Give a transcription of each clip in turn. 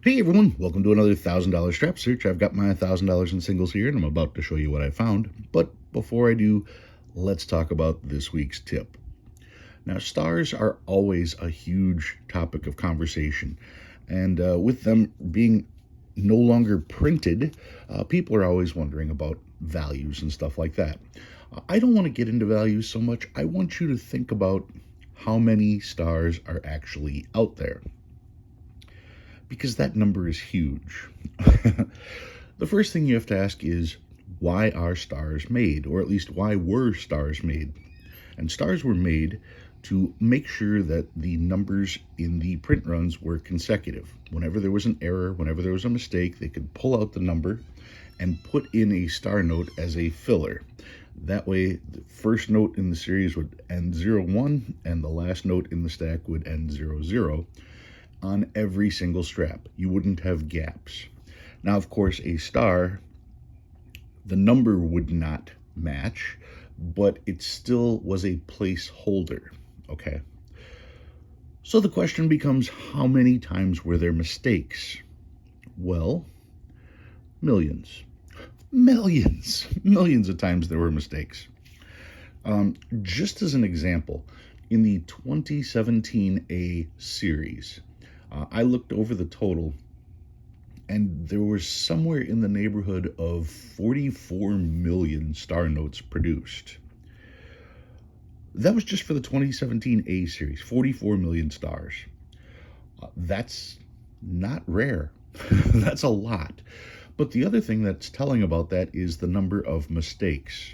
Hey everyone, welcome to another $1,000 strap search. I've got my $1,000 in singles here and I'm about to show you what I found. But before I do, let's talk about this week's tip. Now, stars are always a huge topic of conversation, and with them being no longer printed, people are always wondering about values and stuff like that. I don't want to get into values so much. I want you to think about how many stars are actually out there, because that number is huge. The first thing you have to ask is, why are stars made? Or at least, why were stars made? And stars were made to make sure that the numbers in the print runs were consecutive. Whenever there was an error, whenever there was a mistake, they could pull out the number and put in a star note as a filler. That way, the first note in the series would end 0-1, and the last note in the stack would end 0-0 on every single strap. You wouldn't have gaps. Now, of course, a star, the number would not match, but it still was a placeholder, okay? So the question becomes, how many times were there mistakes? Well, millions. Millions of times there were mistakes. Just as an example, in the 2017 A series, I looked over the total, and there was somewhere in the neighborhood of 44 million star notes produced. That was just for the 2017 A series, 44 million stars. That's not rare. That's a lot. But the other thing that's telling about that is the number of mistakes,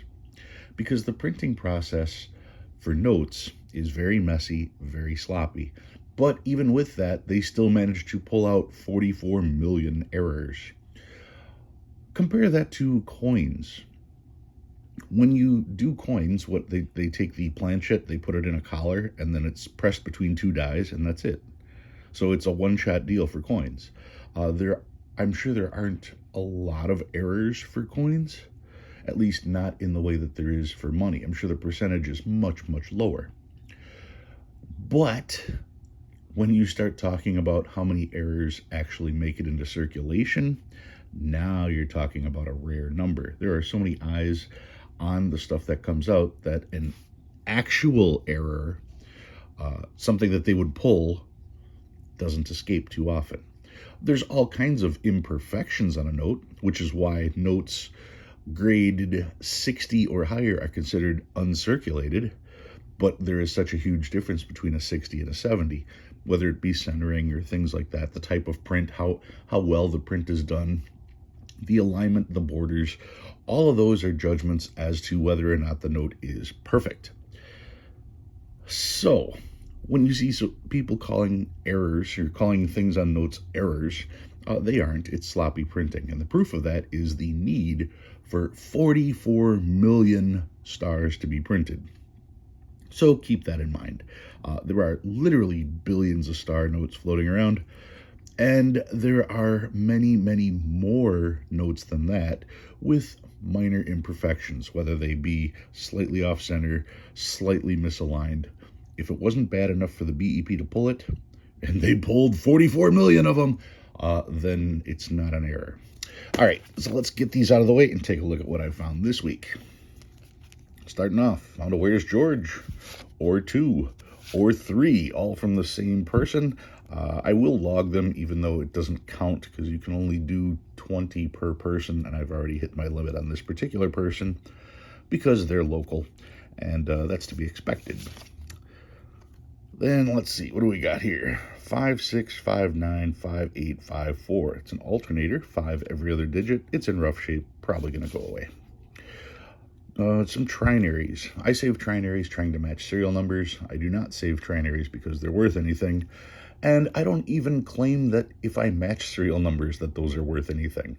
because the printing process for notes is very messy, very sloppy. But even with that, they still managed to pull out 44 million errors. Compare that to coins. When you do coins, what they take the planchet, they put it in a collar, and then it's pressed between two dies, and that's it. So it's a one-shot deal for coins. I'm sure there aren't a lot of errors for coins, at least not in the way that there is for money. I'm sure the percentage is much, much lower. But when you start talking about how many errors actually make it into circulation, now you're talking about a rare number. There are so many eyes on the stuff that comes out that an actual error, something that they would pull, doesn't escape too often. There's all kinds of imperfections on a note, which is why notes graded 60 or higher are considered uncirculated. But there is such a huge difference between a 60 and a 70, whether it be centering or things like that, the type of print, how well the print is done, the alignment, the borders, all of those are judgments as to whether or not the note is perfect. So when you see people calling errors or calling things on notes errors, they aren't. It's sloppy printing. And the proof of that is the need for 44 million stars to be printed. So keep that in mind. There are literally billions of star notes floating around, and there are many, many more notes than that with minor imperfections, whether they be slightly off center, slightly misaligned. If it wasn't bad enough for the BEP to pull it, and they pulled 44 million of them, then it's not an error. All right, so let's get these out of the way and take a look at what I found this week. Starting off, found a Where's George, or 2, or 3, all from the same person. I will log them, even though it doesn't count, because you can only do 20 per person, and I've already hit my limit on this particular person because they're local, and that's to be expected. Then let's see, what do we got here? 5, 6, 5, 9, 5, 8, 5, 4. It's an alternator, 5 every other digit. It's in rough shape, probably going to go away. Some trinaries. I save trinaries trying to match serial numbers. I do not save trinaries because they're worth anything. And I don't even claim that if I match serial numbers that those are worth anything.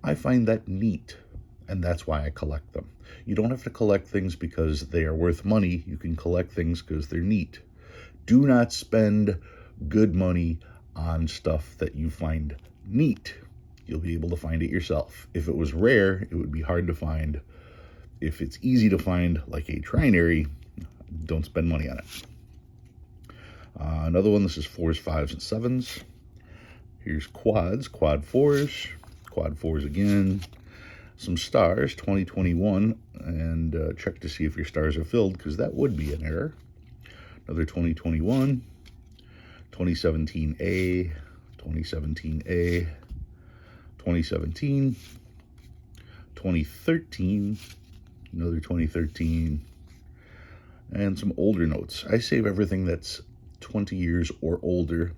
I find that neat, and that's why I collect them. You don't have to collect things because they are worth money. You can collect things because they're neat. Do not spend good money on stuff that you find neat. You'll be able to find it yourself. If it was rare, it would be hard to find. If it's easy to find, like a trinary, don't spend money on it. Another one, this is 4s, 5s, and 7s. Here's quads, quad fours again, some stars, 2021, and check to see if your stars are filled, because that would be an error. Another 2021, 2017A, 2017A, 2017, 2013, another 2013, and some older notes. I save everything that's 20 years or older.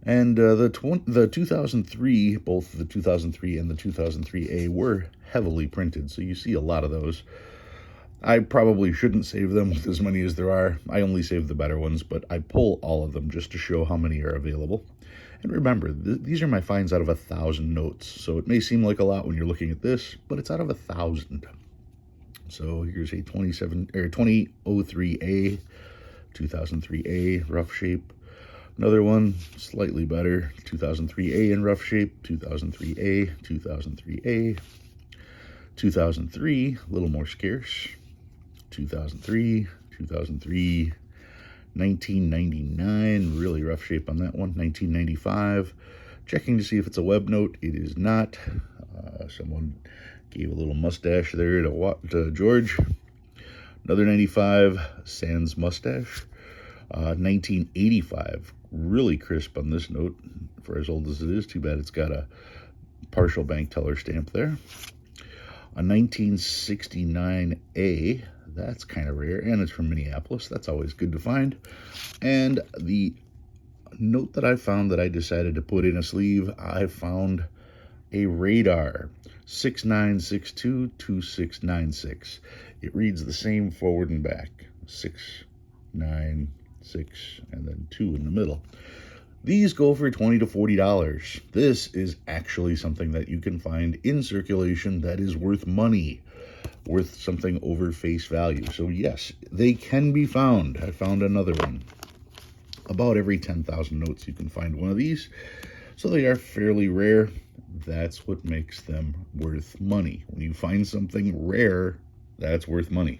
And the 2003, both the 2003 and the 2003A were heavily printed, so you see a lot of those. I probably shouldn't save them with as many as there are. I only save the better ones, but I pull all of them just to show how many are available. And remember, these are my finds out of 1,000 notes, so it may seem like a lot when you're looking at this, but it's out of 1,000. So here's a 2003A, 2003A rough shape. Another one, slightly better, 2003A in rough shape, 2003A, 2003A, 2003, a little more scarce, 2003, 2003, 1999, really rough shape on that one, 1995, checking to see if it's a web note. It is not. Someone gave a little mustache there to George. Another 95, sans mustache. 1985, really crisp on this note for as old as it is. Too bad it's got a partial bank teller stamp there. A 1969A, that's kind of rare, and it's from Minneapolis. That's always good to find. And the note that I found that I decided to put in a sleeve, I found a radar, 69622696. It reads the same forward and back, 696, and then 2 in the middle. These go for $20 to $40. This is actually something that you can find in circulation that is worth money, worth something over face value. So yes, they can be found. I found another one. About every 10,000 notes you can find one of these. So they are fairly rare. That's what makes them worth money. When you find something rare, that's worth money.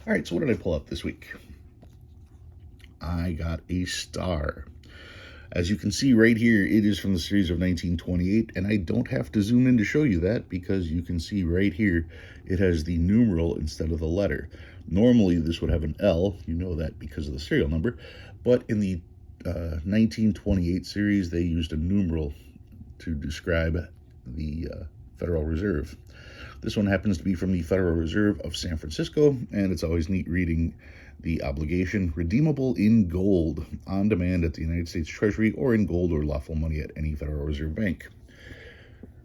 All right, so what did I pull up this week? I got a star. As you can see right here, it is from the series of 1928, and I don't have to zoom in to show you that because you can see right here, it has the numeral instead of the letter. Normally, this would have an L, you know that because of the serial number, but in the 1928 series, they used a numeral to describe the Federal Reserve. This one happens to be from the Federal Reserve of San Francisco, and it's always neat reading the obligation, redeemable in gold, on demand at the United States Treasury or in gold or lawful money at any Federal Reserve Bank.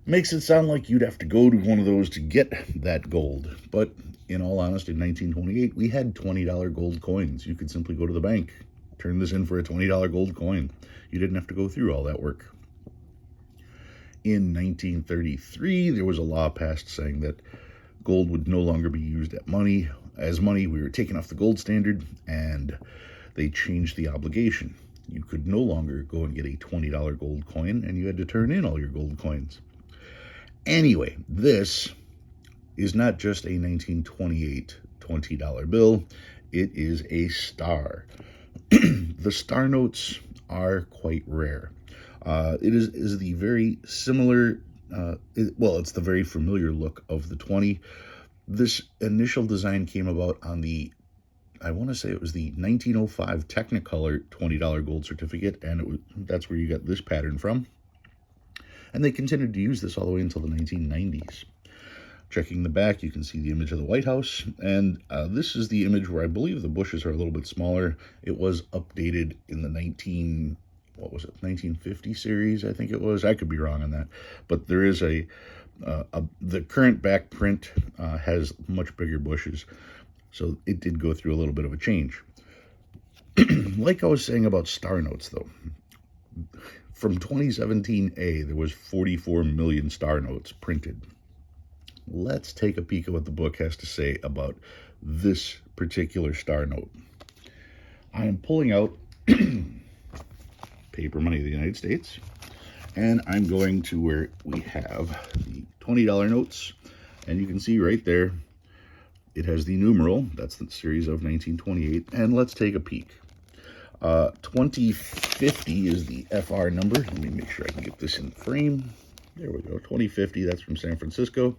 Makes it sound like you'd have to go to one of those to get that gold, but in all honesty, in 1928, we had $20 gold coins. You could simply go to the bank, turn this in for a $20 gold coin. You didn't have to go through all that work. In 1933, there was a law passed saying that gold would no longer be used as money. We were taken off the gold standard, and they changed the obligation. You could no longer go and get a $20 gold coin, and you had to turn in all your gold coins. Anyway, this is not just a 1928 $20 bill. It is a star. The star notes are quite rare. It is the very similar, it's the very familiar look of the 20. This initial design came about on I want to say it was the 1905 Technicolor $20 gold certificate, and that's where you got this pattern from. And they continued to use this all the way until the 1990s. Checking the back, you can see the image of the White House, and this is the image where I believe the bushes are a little bit smaller. It was updated in the 1950 series, I think it was. I could be wrong on that, but there is the current back print has much bigger bushes, so it did go through a little bit of a change. Like I was saying about star notes, though, from 2017A, there was 44 million star notes printed. Let's take a peek at what the book has to say about this particular star note. I am pulling out paper money of the United States, and I'm going to where we have the $20 notes, and you can see right there, it has the numeral. That's the series of 1928, and let's take a peek. 2050 is the FR number. Let me make sure I can get this in the frame. There we go, 2050, that's from San Francisco.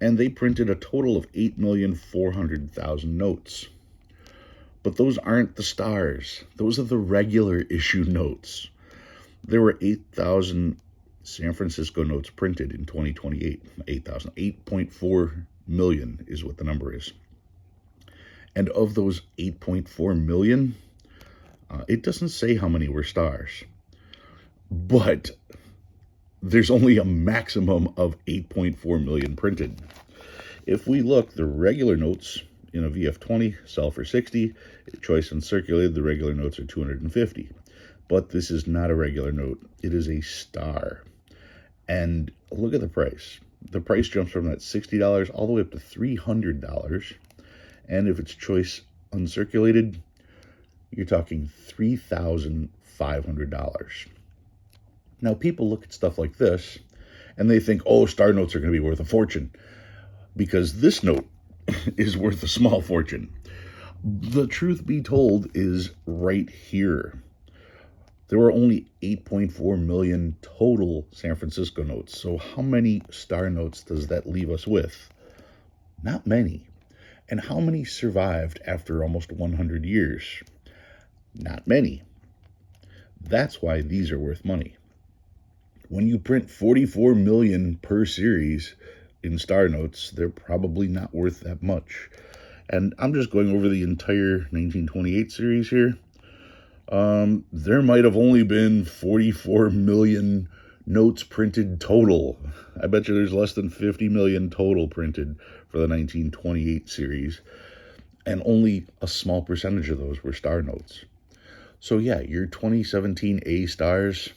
And they printed a total of 8,400,000 notes. But those aren't the stars. Those are the regular issue notes. There were 8,000 San Francisco notes printed in 2028. 8,000. 8.4 million is what the number is. And of those 8.4 million, it doesn't say how many were stars. But there's only a maximum of 8.4 million printed. If we look, the regular notes in a VF20 sell for 60. Choice uncirculated, the regular notes are 250. But this is not a regular note. It is a star. And look at the price. The price jumps from that $60 all the way up to $300. And if it's choice uncirculated, you're talking $3,500. Now, people look at stuff like this and they think, oh, star notes are going to be worth a fortune because this note is worth a small fortune. The truth be told is right here. There were only 8.4 million total San Francisco notes. So how many star notes does that leave us with? Not many. And how many survived after almost 100 years? Not many. That's why these are worth money. When you print 44 million per series in star notes, they're probably not worth that much. And I'm just going over the entire 1928 series here. There might have only been 44 million notes printed total. I bet you there's less than 50 million total printed for the 1928 series. And only a small percentage of those were star notes. So yeah, your 2017 A stars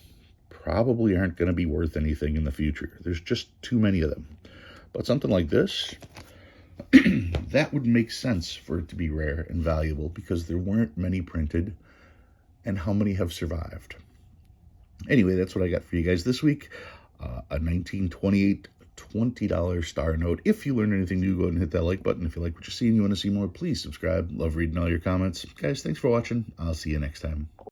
probably aren't going to be worth anything in the future. There's just too many of them. But something like this, that would make sense for it to be rare and valuable because there weren't many printed, and how many have survived. Anyway, that's what I got for you guys this week. A 1928 $20 star note. If you learned anything new, go ahead and hit that like button. If you like what you see and you want to see more, please subscribe. Love reading all your comments. Guys, thanks for watching. I'll see you next time.